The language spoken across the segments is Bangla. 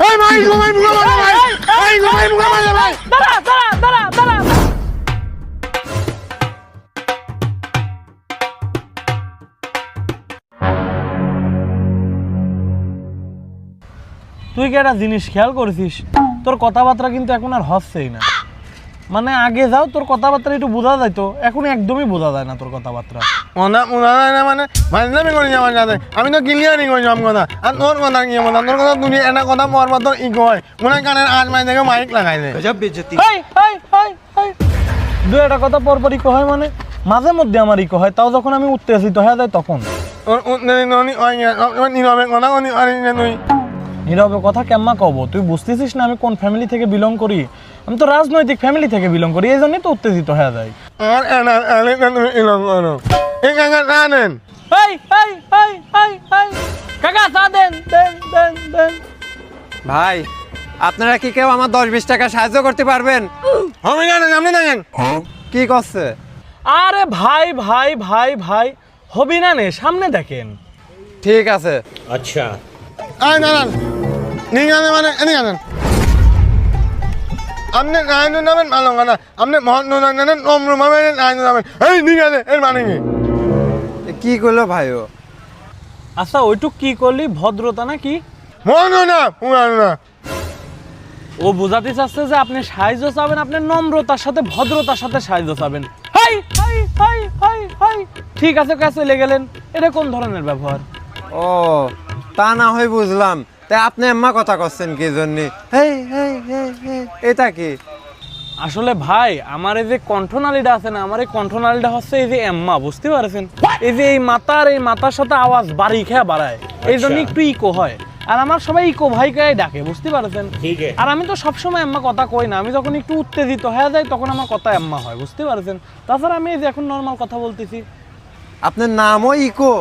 এই ভাই ঘুমাই মুগা মারে ভাই এই ঘুমাই মুগা মারে ভাই দাঁড়া দাঁড়া দাঁড়া দাঁড়া তুই কি একটা জিনিস খেয়াল করেছিস তোর কথাবার্তা কিন্তু এখন আর হচ্ছেই না মানে আগে যাও তোর কথাবার্তা একটু বোঝা যাইতো এখন একদমই বোঝা যায় না তোর কথাবার্তা ওনা ওনা না মানে মানলামি করি যাওয়া যাবে আমি তো ক্লিয়ারই করি সব কথা আর তোর কথা কি বলতাম তোর কথা তুমি এটা কথা পর পর ই কয় মনে কানের আজ মাই থেকে মাইক লাগাই দে গজব বেজতি হাই হাই হাই হাই দুই একটা কথা পরপর ইকো হয় মানে মাঝে মধ্যে আমার ইকো হয় তাও যখন আমি উত্তেজিত হয়ে যায় তখন ওর উন্নতি ননি ওই নিরবে কথা কোনি আর তুই নীরবে কথা কেম্মা কব তুই বুঝতেছিস না আমি কোন ফ্যামিলি থেকে বিলং করি আমি তো রাজনৈতিক ফ্যামিলি থেকে বিলং করি এই জন্যই তো উত্তেজিত হয়ে যায় আর এনা এলে তুমি ইলং করো এই কাকা জানেন high high high high high কাকা চা দেন দেন দেন দেন ভাই আপনারা কি কেউ আমার 10-20 টাকা সাহায্য করতে পারবেন? আমি জানেন আপনি জানেন কি করছে? আরে ভাই ভাই ভাই ভাই হবি না নে সামনে দেখেন ঠিক আছে আয় জানেন নি জানেন মানে এনি জানেন আপনি নাইনু নামেন ভালো কথা আপনি মহৎ জানেন নম্র ভাবে নাইনু নামেন এই নি জানেন এর মানে কি কি করলো ভাইও? আচ্ছা ওইটুক কি করলি ভদ্রতা নাকি মনো না পুরানো না ও বোঝাতে চাচ্ছে যে আপনি সাহায্য চাবেন আপনি নম্রতার সাথে ভদ্রতার সাথে সাহায্য চাবেন high high high high high ঠিক আছে কাছে চলে গেলেন এটা কোন ধরনের ব্যবহার ও তা না হয় বুঝলাম তাই আপনি এম্মা কথা করছেন কি জন্য? হেই হেই হেই হেই এটা কি? আসলে ভাই আমার এই যে কণ্ঠনালীটা আছে না আমার এই কণ্ঠনালীটা হচ্ছে এই যে এম্মা বুঝতে পারছেন এই যে এই মাথার সাথে আওয়াজ বাড়ি খেয়া বাড়ায় এই জন্য একটু ইকো হয় আর আমার সবাই ইকো ভাইকেই ডাকে বুঝতে পারছেন আর আমি তো সবসময় আম্মা কথা কই না আমি যখন একটু উত্তেজিত হয়ে যাই তখন আমার কথা আম্মা হয় বুঝতে পারছেন তাছাড়া আমি এই যে এখন নর্মাল কথা বলতেছি আপনার নামও ইকো?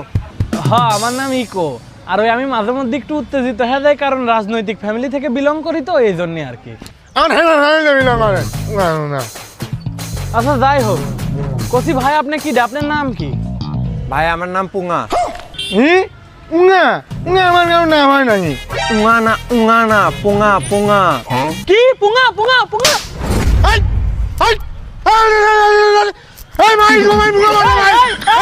হ্যাঁ আমার নাম ইকো আর ওই আমি মাঝে মধ্যে একটু উত্তেজিত হয়ে যাই কারণ রাজনৈতিক ফ্যামিলি থেকে বিলং করি তো এই জন্যই আর কি আর হেলা হেলা বিলা করে না না আচ্ছা যাই হোক কসি ভাই আপনি কি আপনার নাম কি ভাই আমার নাম পুঙা। ই উঙ্গা উঙ্গা আমার নাম হয় নাকি উঙা না পুঙা পুঙা। কি পুঙা পুঙা পুঙা এই এই এই ভাই ঘুমাই মুগা মারে ভাই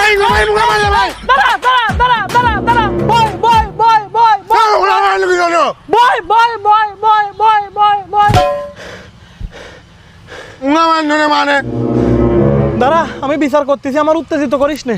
এই ঘুমাই মুগা মারে ভাই দাঁড়া দাঁড়া দাঁড়া দাঁড়া দাঁড়া বয় বয় বয় বয় বয় ওরা মারলো কি জানো বয় বয় বয় বয় বয় বয় বয় উঙ্গা মানে দাঁড়া আমি বিচার করতেছি আমার উত্তেজিত করিস নে